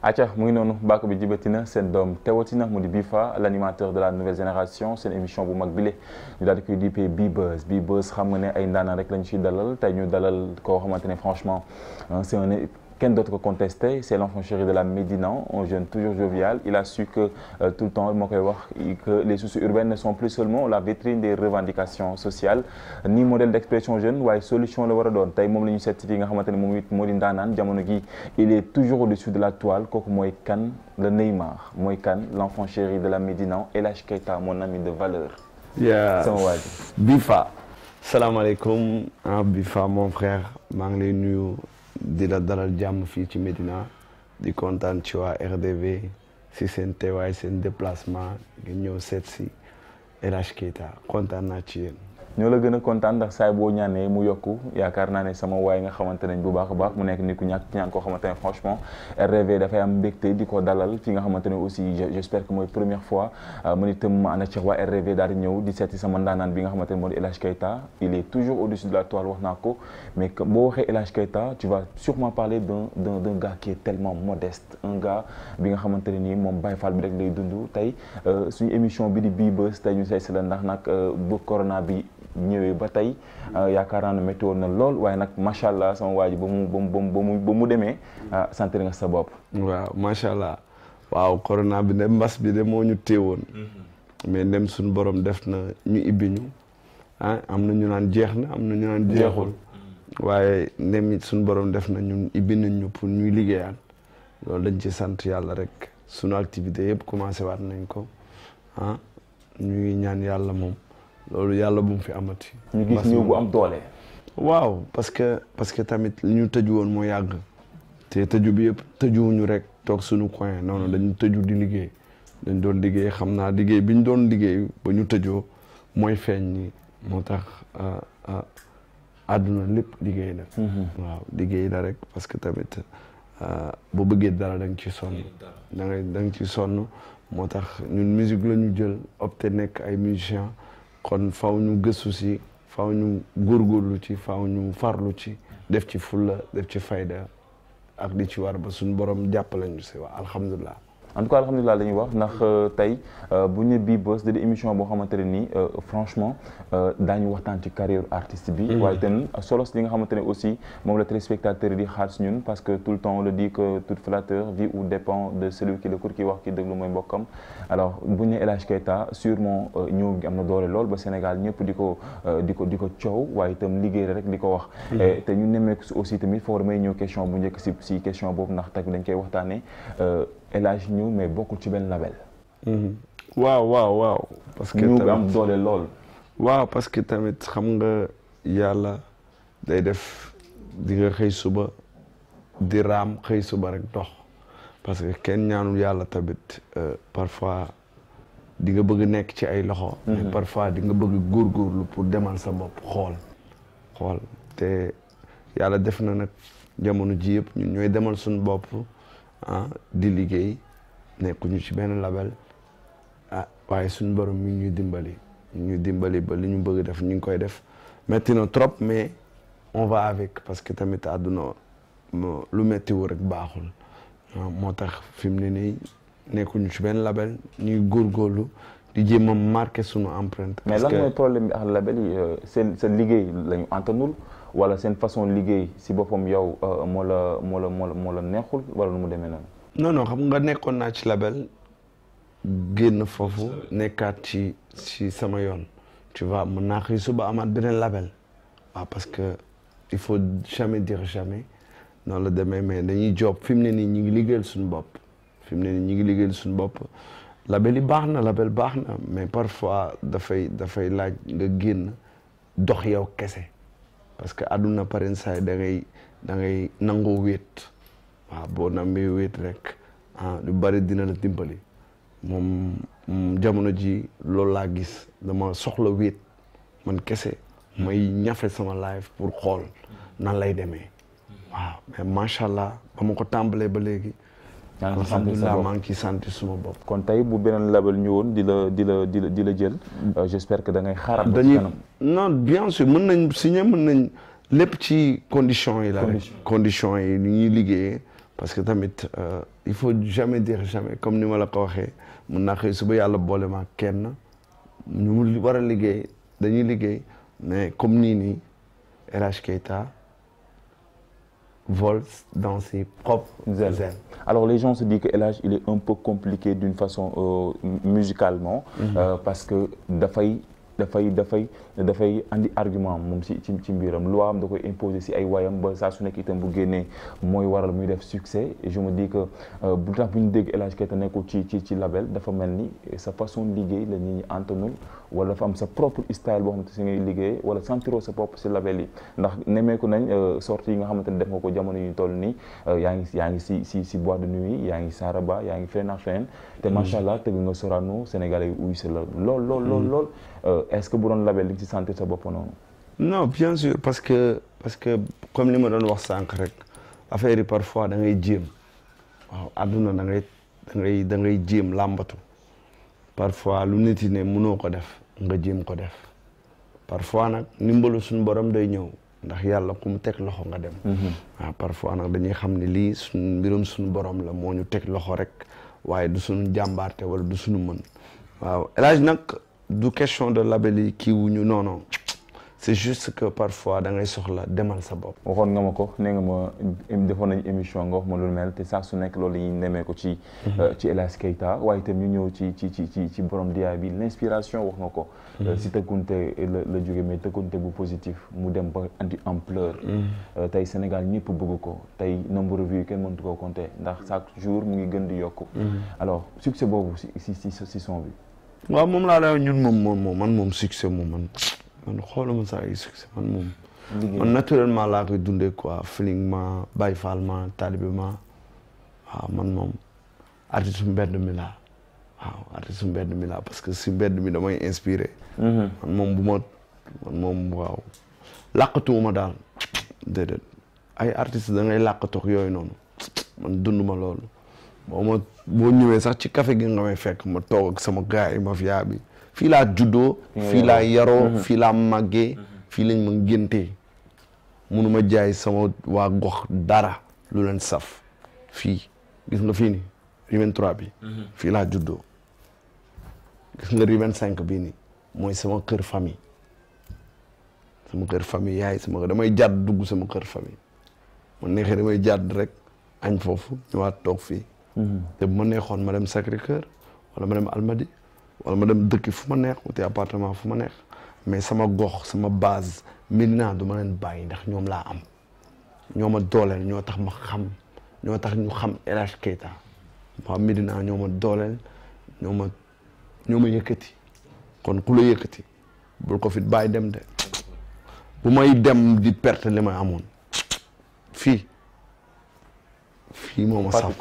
acca mu ngi noonu bàkk bi jibatina seen doom teewatina mu di Bifa l'animateur de la nouvelle génération seen émission bu mag bile ñu daal di koy dippee Buzz xam nga ne ay ndaanaan rek lañu ciy dalal tey ñu dalal koo xamante ne franchement c'est un kenn dootu ko contesté c'est l'enfant chéri de la Médina un jeune toujours jovial il a su que tout le temps moo koy wax que les soucis urbaines ne sont plus seulement la vitrine des revendications sociales ni modèle d'expression jeune waaye solution la war a doon tey moom la ñu seet yi nga xamante ne moom it moo di ndaanaan jamono gi il est toujours au-dessus de la toile kooku mooy kan le Neymar mooy kan l'enfant chéri de la Médina El Hadj Keita mon ami de valeur. sama waa ji Bifa. salaamaaleykum Bifa mon frère maa ngi lay nuyu. di la dalal jàmm fii ci Médina di kontaan ci waa RDV si seen teewaay seen déplacement ngeen ñëw seet si El Hadj Keita kontaan naa ci yéen. ñoo la gën a kontaan ndax saay boo ñaanee mu yokku yaakaar naa ne sama waay nga xamante nañ bu baax a baax mu nekk nit ku ñaan koo xamante ne franchement RDV dafay am mbégte di ko dalal fi nga xamante ne aussi j'espère que mooy première fois man itam ma ànd ak waa RDV daal di ñëw di seeti sama ndaanaan bi nga xamante ne moo di El Hadj Keita il est toujours au-dessus de la toile wax naa ko mais boo waxee El Hadj Keita tu vas sûrement parler d'un gars qui est tellement modeste un gars bi nga xamante ne nii moom Baye Fall bi rek lay dund tey suñu émission bi di Buzz tey ñu say si la ndax nag bu corona bi ñëwee ba tey yaakaar naa ne métti woon na lool waaye nag macha allah sama waa ji ba mu demee sant nga sa bopp. waaw macha allah waaw corona bi de mbas bi de moo ñu téewoon. mais dem suñu borom def na ñu ibbi ñu am na ñu naan jeex na am na ñu naan jeexul. waaye ndem it suñu borom def na ñun ibbi nañ ñu pour ñuy liggéeyaan loolu dañ ci sant yàlla rek suñu activité yëpp commencé waat nañ ko ñuy ñaan yàlla moom. loolu yàlla bu mu fi amati. ñu gis ñëw bu am doole. waaw parce que tamit li ñu tëju woon moo yàgg te tëju bi yëpp tëjuwuñu rek toog suñu coin non non dañu tëju di liggéey dañ doon liggéey xam naa liggéey bi ñu doon liggéey ba ñu tëjoo mooy feeñ ni moo tax àdduna lépp liggéey la. waaw liggéey la rek parce que tamit bu bëggee dara da nga ci sonn. da nga ci sonn moo tax ñun musique la ñu jël opté nekk ay musiciens. kon faw ñu gëstu si faw ñu góorgóorlu ci faw ñu farlu ci def ci fulla def ci fayda ak di ci war ba suñu borom jàppale ñu si waa alhamdulilah. en tout cas alhamdulilah la ñuy wax ndax tey bu ñu nee Buzz da di émission boo xamante ne nii franchement daañu waxtaan ci carrière artiste bi. waaye itam solos li nga xamante ne aussi moom la téléspectateur yi di xaar si ñun parce que tout le temps on le dit que tout flatteur vit ou dépend de celui qui l'écoute ki wax ki déglu mooy mbokkam alors bu ñu nee El Hadj Keita sûrement ñëw gi am na doole lool ba Sénégal ñëpp di ko coow waaye itam liggéey rek di ko wax. te ñu nemmeeku si aussi tamit foofu damay ñëw question bu njëkk si question boobu ndax tey dañ koy waxtaanee. El Hadj ñëw mais bokkul ci benn label. waaw. parce que ñu am doole lool. waaw parce que tamit xam nga yàlla day def di nga xëy suba di raam xëy suba rek dox parce que kenn ñaanul yàlla tamit parfois di nga bëgg nekk ci ay loxo. mais parfois di nga bëgg góorgóorlu pour demal sa bopp xool te yàlla def na nag jamono ji yëpp ñun ñooy demal suñu bopp. di liggéey nekkuñu ci benn label waaye suñu borom mi ngi ñuy dimbali ba li ñu bëgg def ñu ngi koy def metti na trop mais on va avec parce que tamit àdduna lu mettiwu rek baaxul moo tax fi mu ne nii nekkuñu ci benn label ñuy góorgóorlu di jéem a marqué suñu empreinte. mais lan mooy problème bi ak label yi seen liggéey lañu antanul wala seen façon liggéey si boppam yow moo la neexul wala nu mu demee noonu. non xam nga nekkoon naa ci label génn foofu nekkaat ci sama yoon tu vois mën naa xëy suba amaat beneen label waaw parce que il faut jamais dire jamais noonu la demee mais dañuy job fi mu ne nii ñu ngi liggéeyal suñu bopp label yi baax na label baax na mais parfois dafay laaj nga génn dox yow kese. parce que àdduna paren saay da ngay nangoo wéet waaw boo nambee wéet rek lu bari dina la dimbali moom jamono ji loolu laa gis dama soxla wéet man kese may ñafe sama life pour xool nan lay demee waaw mais macha allah ba ma ko tàmbalee ba léegi alhamdulilah maa ngi ciy sant suma bopp. kon tey bu beneen label ñëwoon di la jël j'espère que da ngay xaaraat ba ci kanam. non bien sûr mën nañ signer mën nañ lépp ci conditions yi la rek conditions yi ni ñuy liggéeyee parce que tamit il faut jamais dire jamais comme ni ma la ko waxee mun naa xëy suba yàlla boole ma kenn ñu war a liggéey dañuy liggéey mais comme nii El Hadj Keita vole dans ses propres ailes. Alors les gens se disent que El Hadj il est un peu compliqué d'une façon musicalement parce que dafay andi argument moom ci mbiram loi am da koy imposer si ay wayam ba saa su nekk itam bu génnee mooy waral muy def succès et je me dis que bu tax bu ñu dégg El Hadj Keita nekkul ci label dafa mel ni sa façon liggéey la nit ñi antanul wala dafa am sa propre style boo xamante si ngay liggéey wala sentiroo sa bopp si label yi ndax nemeeku nañ sorties yi nga xamante ne def nga ko jamono yu ñu toll nii yaa ngi si boîte de nuit yaa ngi Saraba yaa ngi feneen ak feneen te macha allah tëgg nga Sorano Sénégalais yi uy si la lool est-ce que bu doon label li nga ci sentir sa bopp noonu. non bien sûr parce que comme li ma doon wax sànq rek affaire yi parfois da ngay jéem waaw àdduna da ngay jéem làmbatu parfois lu nit yi ne mënoo ko def nga jéem ko def parfois nag ndimbalu suñu borom day ñëw ndax yàlla ku mu teg loxo nga dem. waaw parfois nag dañuy xam ne lii suñu mbirum suñu borom la moo ñu teg loxo rek waaye du suñu jàmbaarte wala du suñu mën waaw El Hadj nag du question de label yi kii wuñu non c'est juste que parfois da ngay soxla demal sa bopp. waxoon nga ma ko nee nga ma defoon nañu émission nga wax ma lu mel te saa su nekk loolu yi nemee ko ci El Hadj Keita waaye itam ñu ñëw ci borom diyaay bi l'inspiration wax nga ko si tëkkunte la jóge mais tëkkunte bu positif mu dem ba anti ampleur tey Sénégal ñëpp bëgg ko tey nombre de vues kenn mëntu ko compter ndax chaque jour mu ngi gën di yokku alors succès boobu si son bi waaw moom laa la ñun moom succès man xooluma saa ay succès man naturellement laa koy dundee quoi feeling ma Baye Fall ma taalibe ma waaw man moom artiste mbedd mi laa parce que si mbedd mi damay inspiré man moom waaw làqatuwuma daal déedéet ay artiste da ngay làqatoog yooyu noonu man dunduma loolu boo ñëwee sax ci café gi nga may fekk ma toog ak sama gars yi mafia bi fii laa juddoo fii laa yaroo fii laa màggee fii lañ ma ngéntee mënuma jaay sama waa gox dara lu leen saf fii gis nga fii ni rue 23 bi fii laa juddoo gis nga rue 25 bii ni mooy sama kër famille yaay damay jàdd dugg sama kër famille man neexee damay jàdd rek añ foofu ñëwaat toog fii te bu ma neexoon ma dem Sacré-Cœur wala ma dem Almadies wala ma dem dëkk fu ma neex wuti appartement fu ma neex mais sama gox sama base Médina du ma leen bàyyi ndax ñoom laa am ñoo ma dooleel ñoo tax ñu xam El Hadj Keita waa Médina ñoo ma dooleel ñoo ma yëkkati kon ku la yëkkati bul ko fit bàyyi dem de bu may dem di perte li may amoon fii moo ma saf